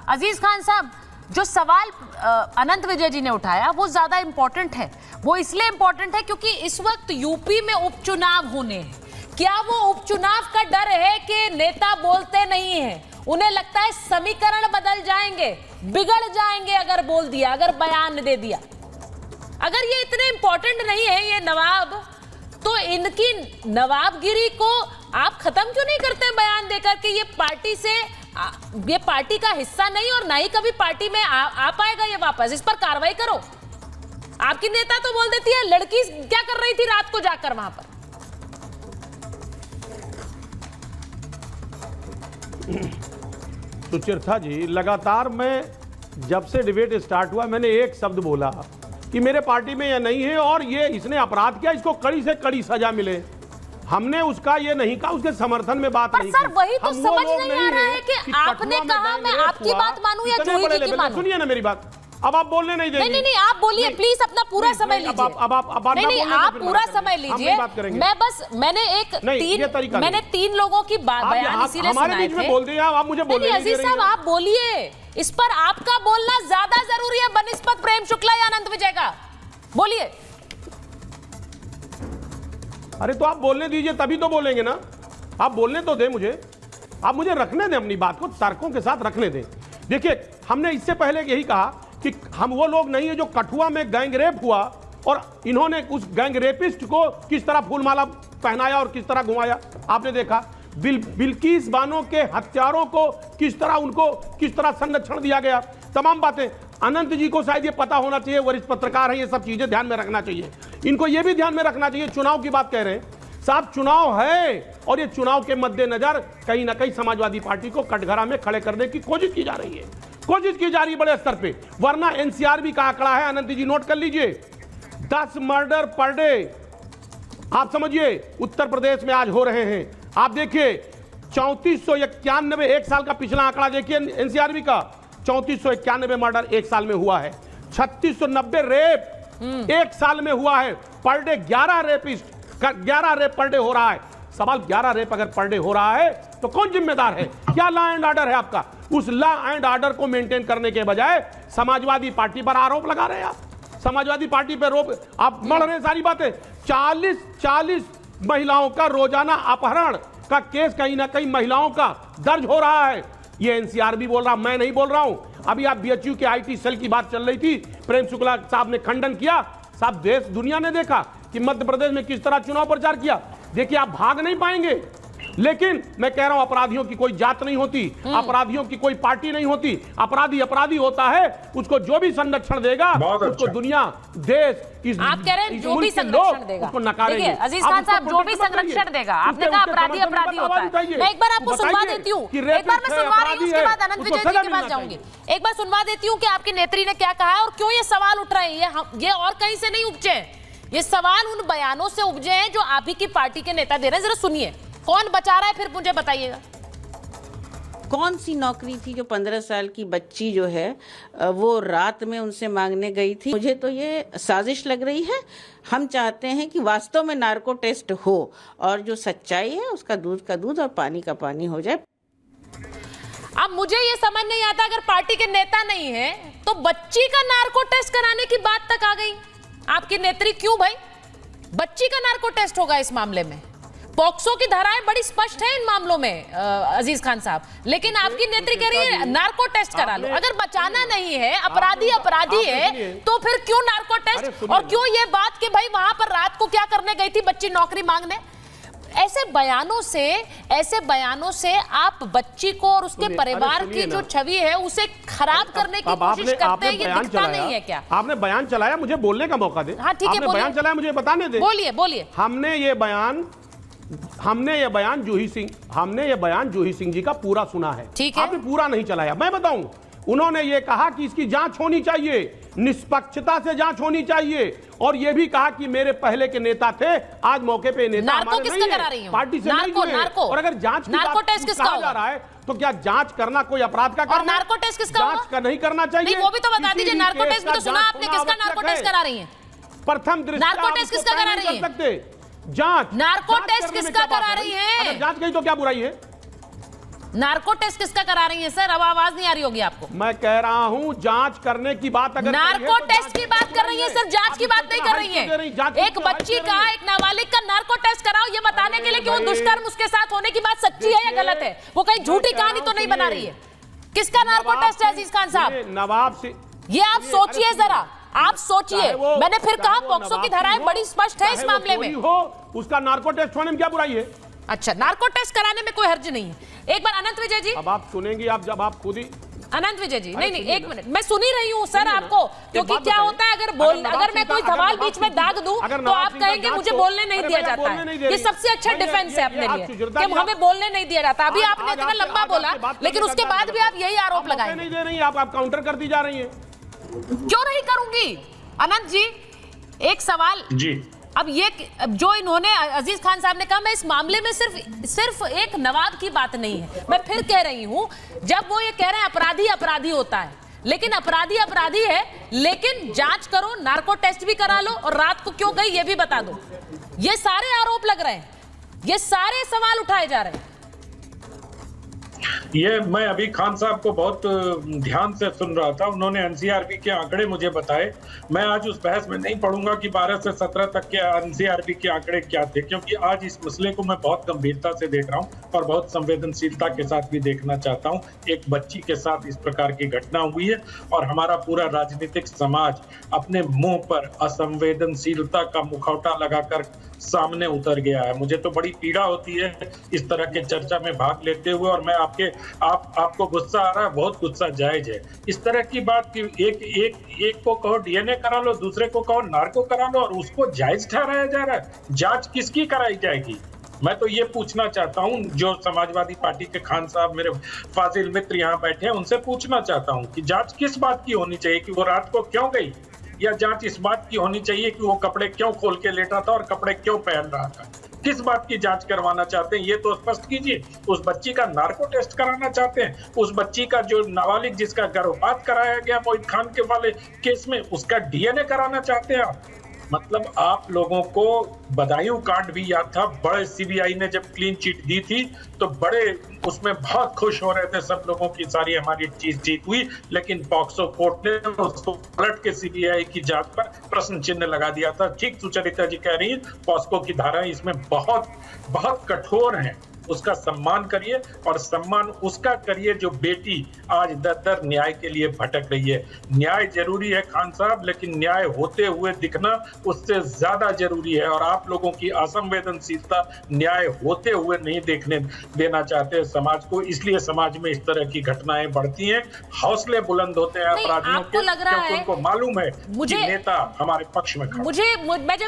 अजीज खान साहब, जो सवाल अनंत विजय जी ने उठाया वो ज्यादा इंपॉर्टेंट है। वो इसलिए इंपॉर्टेंट है क्योंकि इस वक्त यूपी में उपचुनाव होने हैं। क्या वो उपचुनाव का डर है कि नेता बोलते नहीं हैं, उन्हें लगता है समीकरण बदल जाएंगे, बिगड़ जाएंगे अगर बोल दिया, अगर बयान दे दिया। अगर ये इतने इंपॉर्टेंट नहीं है ये नवाब, तो इनकी नवाबगिरी को आप खत्म क्यों नहीं करते बयान देकर कि ये पार्टी से, ये पार्टी का हिस्सा नहीं और ना ही कभी पार्टी में आ पाएगा ये वापस, इस पर कार्रवाई करो। आपकी नेता तो बोल देती है लड़की क्या कर रही थी रात को जाकर वहां पर। सुचेता जी, लगातार मैं जब से डिबेट स्टार्ट हुआ मैंने एक शब्द बोला कि मेरे पार्टी में यह नहीं है और ये इसने अपराध किया, इसको कड़ी से कड़ी सजा मिले। हमने उसका ये नहीं कहा, उसके समर्थन में बात नहीं की। सर वही तो समझ नहीं आ रहा है कि आपने कहा मैं आपकी बात मानूं या जूही जी की मानूं। सुनिए ना मेरी बात, अब आप बोलने नहीं देंगे। नहीं, आप बोलिए प्लीज, अपना पूरा समय लीजिए। नहीं, आप पूरा समय लीजिए। मैं बस मैंने तीन लोगों की बयान इसीलिए सुनाए थे। बोल दिया आप मुझे बोलिए। अजीज साहब आप बोलिए, इस पर आपका बोलना ज्यादा जरूरी है बनिस्बत प्रेम शुक्ला या अनंत विजय का। बोलिए। अरे तो आप बोलने दीजिए तभी तो बोलेंगे ना, आप बोलने तो दे मुझे, आप मुझे रखने दें, अपनी बात को तर्कों के साथ रखने दें। देखिए हमने इससे पहले यही कहा कि हम वो लोग नहीं है जो कठुआ में गैंग रेप हुआ और इन्होंने उस गैंग रेपिस्ट को किस तरह फूलमाला पहनाया और किस तरह घुमाया। आपने देखा बिल्किस बानो के हत्यारों को किस तरह संरक्षण दिया गया। तमाम बातें अनंत जी को शायद ये पता होना चाहिए, वरिष्ठ पत्रकार है, ये सब चीजें ध्यान में रखना चाहिए। इनको ये भी ध्यान में रखना चाहिए, चुनाव की बात कह रहे हैं साहब, चुनाव है और ये चुनाव के मद्देनजर कहीं ना कहीं समाजवादी पार्टी को कटघरा में खड़े करने की कोशिश की जा रही है, कोशिश की जा रही है बड़े स्तर पे। वरना एनसीआरबी का आंकड़ा है, अनंत जी नोट कर लीजिए, 10 मर्डर पर डे आप समझिए उत्तर प्रदेश में आज हो रहे हैं। आप देखिए 3491, एक साल का पिछला आंकड़ा देखिए एनसीआरबी का, 3491 मर्डर एक साल में हुआ है, 3690 रेप एक साल में हुआ है per day, 11 rape per day हो रहा है। सवाल 11 रेप अगर पर डे हो रहा है तो कौन जिम्मेदार है? क्या लॉ एंड ऑर्डर है आपका? उस लॉ एंड ऑर्डर को मेंटेन करने के बजाय समाजवादी पार्टी पर आरोप लगा रहे हैं आप, समाजवादी पार्टी पर रोप आप मढ़ रहे हैं सारी बातें। 40 महिलाओं का रोजाना अपहरण का केस कहीं ना कहीं महिलाओं का दर्ज हो रहा है। ये एनसीआरबी बोल रहा, मैं नहीं बोल रहा हूं। अभी आप बीएचयू के आईटी सेल की बात चल रही थी, प्रेम शुक्ला साहब ने खंडन किया। साहब देश दुनिया ने देखा कि मध्य प्रदेश में किस तरह चुनाव प्रचार किया। देखिए आप भाग नहीं पाएंगे, लेकिन मैं कह रहा हूं अपराधियों की कोई जात नहीं होती, अपराधियों की कोई पार्टी नहीं होती। अपराधी होता है, उसको जो भी संरक्षण देगा उसको दुनिया, देश, आप कह रहे हैं जो भी संरक्षण देगा उसको नकारेंगे। अजीज खान साहब जो भी संरक्षण देगा, आपने कहा अपराधी होता है। मैं एक बार आपको सुनवा देती हूँ, एक बार मैं सुनवा रही हूँ, उसके बाद अनंत विजय जी के पास जाऊंगी। एक बार सुनवा देती हूँ कि आपकी नेत्री ने क्या कहा और क्यों ये सवाल उठ रहे हैं। ये और कहीं से नहीं उपजे, ये सवाल उन बयानों से उपजे हैं जो आप ही की पार्टी के नेता दे रहे हैं। जरा सुनिए, कौन बचा रहा है फिर मुझे बताइएगा। कौन सी नौकरी थी जो 15 साल की बच्ची जो है वो रात में उनसे मांगने गई थी? मुझे तो ये साजिश लग रही है। हम चाहते हैं कि वास्तव में नार्को टेस्ट हो और जो सच्चाई है उसका दूध का दूध और पानी का पानी हो जाए। अब मुझे ये समझ नहीं आता, अगर पार्टी के नेता नहीं है तो बच्ची का नार्को टेस्ट कराने की बात तक आ गई आपकी नेत्री। क्यों भाई बच्ची का नार्को टेस्ट होगा इस मामले में? पॉक्सो की धाराएं बड़ी स्पष्ट है इन मामलों में अजीज खान साहब, लेकिन आपकी नेत्री कह रही है नार्को टेस्ट करा लो। अगर बचाना नहीं है, अपराधी है, तो फिर क्यों नार्को टेस्ट? और क्यों ये बात कि भाई वहां पर रात को क्या करने गई थी बच्ची नौकरी मांगने? ऐसे बयानों से आप बच्ची को और उसके परिवार की जो छवि है उसे खराब करने की कोशिश करते हैं। ये दिखता नहीं है क्या? आपने बयान चलाया, मुझे बोलने का मौका दे। हाँ ठीक है, बयान चलाया, मुझे बताने दे। बोलिए। हमने ये बयान जूही सिंह जी का पूरा सुना है। ठीक है, आपने पूरा नहीं चलाया। मैं बताऊं, उन्होंने ये कहा कि इसकी जांच होनी चाहिए, निष्पक्षता से जांच होनी चाहिए, और ये भी कहा कि मेरे पहले के नेता थे, आज मौके पे नेता हमारे नहीं है, पार्टी से नहीं जुड़े। और अगर जांच की बात कहा जा रहा है तो क्या जांच करना कोई अपराध का काम है? नार्को टेस्ट किसका होगा? जांच नहीं करना चाहिए। वो भी तो बता दीजिए। नार्को टेस्ट भी तो सुना आपने, किसका नार्को टेस्ट करा रही है? प्रथम दृष्टया नार्को टेस्ट किसका करा रही है? जांच नार्को टेस्ट किसका करा रही है? अगर जांच गई तो क्या बुराई है? नार्को टेस्ट किसका करा रही है सर? अब आवाज नहीं आ रही होगी आपको। मैं कह रहा हूं जांच करने की बात अगर नार्को टेस्ट की बात कर रही है सर, जांच की बात नहीं कर रही है। एक बच्ची का, एक नाबालिग का नार्को टेस्ट कराओ ये बताने के लिए कि वो दुष्कर्म उसके साथ होने की बात सच्ची है या गलत है। वो कहीं झूठी कहानी तो नहीं बना रही है। किसका नार्को टेस्ट है अजीज खान साहब? नवाब से ये आप सोचिए जरा, आप सोचिए। मैंने फिर कहा पॉक्सो की धाराएं बड़ी स्पष्ट है इस मामले में। हो उसका नार्को टेस्ट होने में क्या बुराई है? अच्छा, नार्को टेस्ट कराने में कोई हर्ज नहीं है। एक बार अनंत विजय जी, अब आप सुनेंगी, आप जब आप खुद ही अनंत विजय जी, नहीं एक मिनट, मैं सुन ही रही हूँ सर आपको, क्योंकि क्या होता है अगर मैं कोई सवाल बीच में दाग दूं तो आप कहेंगे मुझे बोलने नहीं दिया जाता है। ये सबसे अच्छा डिफेंस है अपने लिए कि हमें बोलने नहीं दिया जाता। अभी आपने इतना लंबा बोला, लेकिन उसके बाद भी आप यही आरोप लगाए। नहीं दे रही, आप काउंटर करती जा रही है। क्यों नहीं करूंगी अनंत जी? एक सवाल जी, अब ये जो इन्होंने अजीज खान साहब ने कहा, मैं इस मामले में सिर्फ एक नवाब की बात नहीं है। मैं फिर कह रही हूं, जब वो ये कह रहे हैं अपराधी अपराधी होता है, लेकिन अपराधी अपराधी है, लेकिन जांच करो, नार्को टेस्ट भी करा लो और रात को क्यों गई ये भी बता दो। ये सारे आरोप लग रहे हैं, ये सारे सवाल उठाए जा रहे हैं। ये मैं अभी खान साहब को बहुत ध्यान से सुन रहा था। उन्होंने एनसीआरबी के आंकड़े मुझे बताए। मैं आज उस बहस में नहीं पढ़ूंगा कि 12 से 17 तक के एनसीआरबी के आंकड़े क्या थे, क्योंकि आज इस मसले को मैं बहुत गंभीरता से देख रहा हूं और बहुत संवेदनशीलता के साथ भी देखना चाहता हूं। एक बच्ची के साथ इस प्रकार की घटना हुई है और हमारा पूरा राजनीतिक समाज अपने मुंह पर असंवेदनशीलता का मुखौटा लगाकर सामने उतर गया है। मुझे तो बड़ी पीड़ा होती है इस तरह के चर्चा में भाग लेते हुए, और मैं आपको गुस्सा आ रहा है, बहुत गुस्सा जायज है। इस तरह की बात कि एक को कहो डीएनए करा लो, दूसरे को कहो नार्को करा लो, और उसको जायज ठहराया जा रहा है। जांच किसकी कराई जाएगी? मैं तो ये पूछना चाहता हूं, जो समाजवादी पार्टी के खान साहब मेरे फाजिल मित्र यहाँ बैठे हैं, उनसे पूछना चाहता हूं कि जांच किस बात की होनी चाहिए कि वो रात को क्यों गई, या जांच इस बात की होनी चाहिए कि वो कपड़े क्यों खोल के लेटा था और कपड़े क्यों पहन रहा था? किस बात की जांच करवाना चाहते हैं ये तो स्पष्ट कीजिए। उस बच्ची का नार्को टेस्ट कराना चाहते हैं? उस बच्ची का जो नाबालिग जिसका गर्भपात कराया गया मोहित खान के वाले केस में, उसका डीएनए कराना चाहते हैं आप? मतलब आप लोगों को बदायूं कांड भी याद था। बड़े सीबीआई ने जब क्लीन चिट दी थी तो बड़े उसमें बहुत खुश हो रहे थे सब लोगों की, सारी हमारी चीज ठीक हुई, लेकिन पॉक्सो कोर्ट ने उसको पलट के सीबीआई की जांच पर प्रश्न चिन्ह लगा दिया था। ठीक सुचरिता जी कह रही है, पॉक्सो की धाराएं इसमें बहुत बहुत कठोर हैं। उसका सम्मान करिए और सम्मान उसका करिए जो बेटी आज दर न्याय के लिए भटक रही है। न्याय जरूरी है खान साहब, लेकिन न्याय होते हुए दिखना उससे ज्यादा जरूरी है, और आप लोगों की असंवेदनशीलता न्याय होते हुए नहीं देखने देना चाहते समाज को, इसलिए समाज में इस तरह की घटनाएं बढ़ती हैं। हौसले बुलंद होते हैं अपराधियों के, क्योंकि उनको मालूम है कि नेता हमारे पक्ष में खड़ा। मैं जब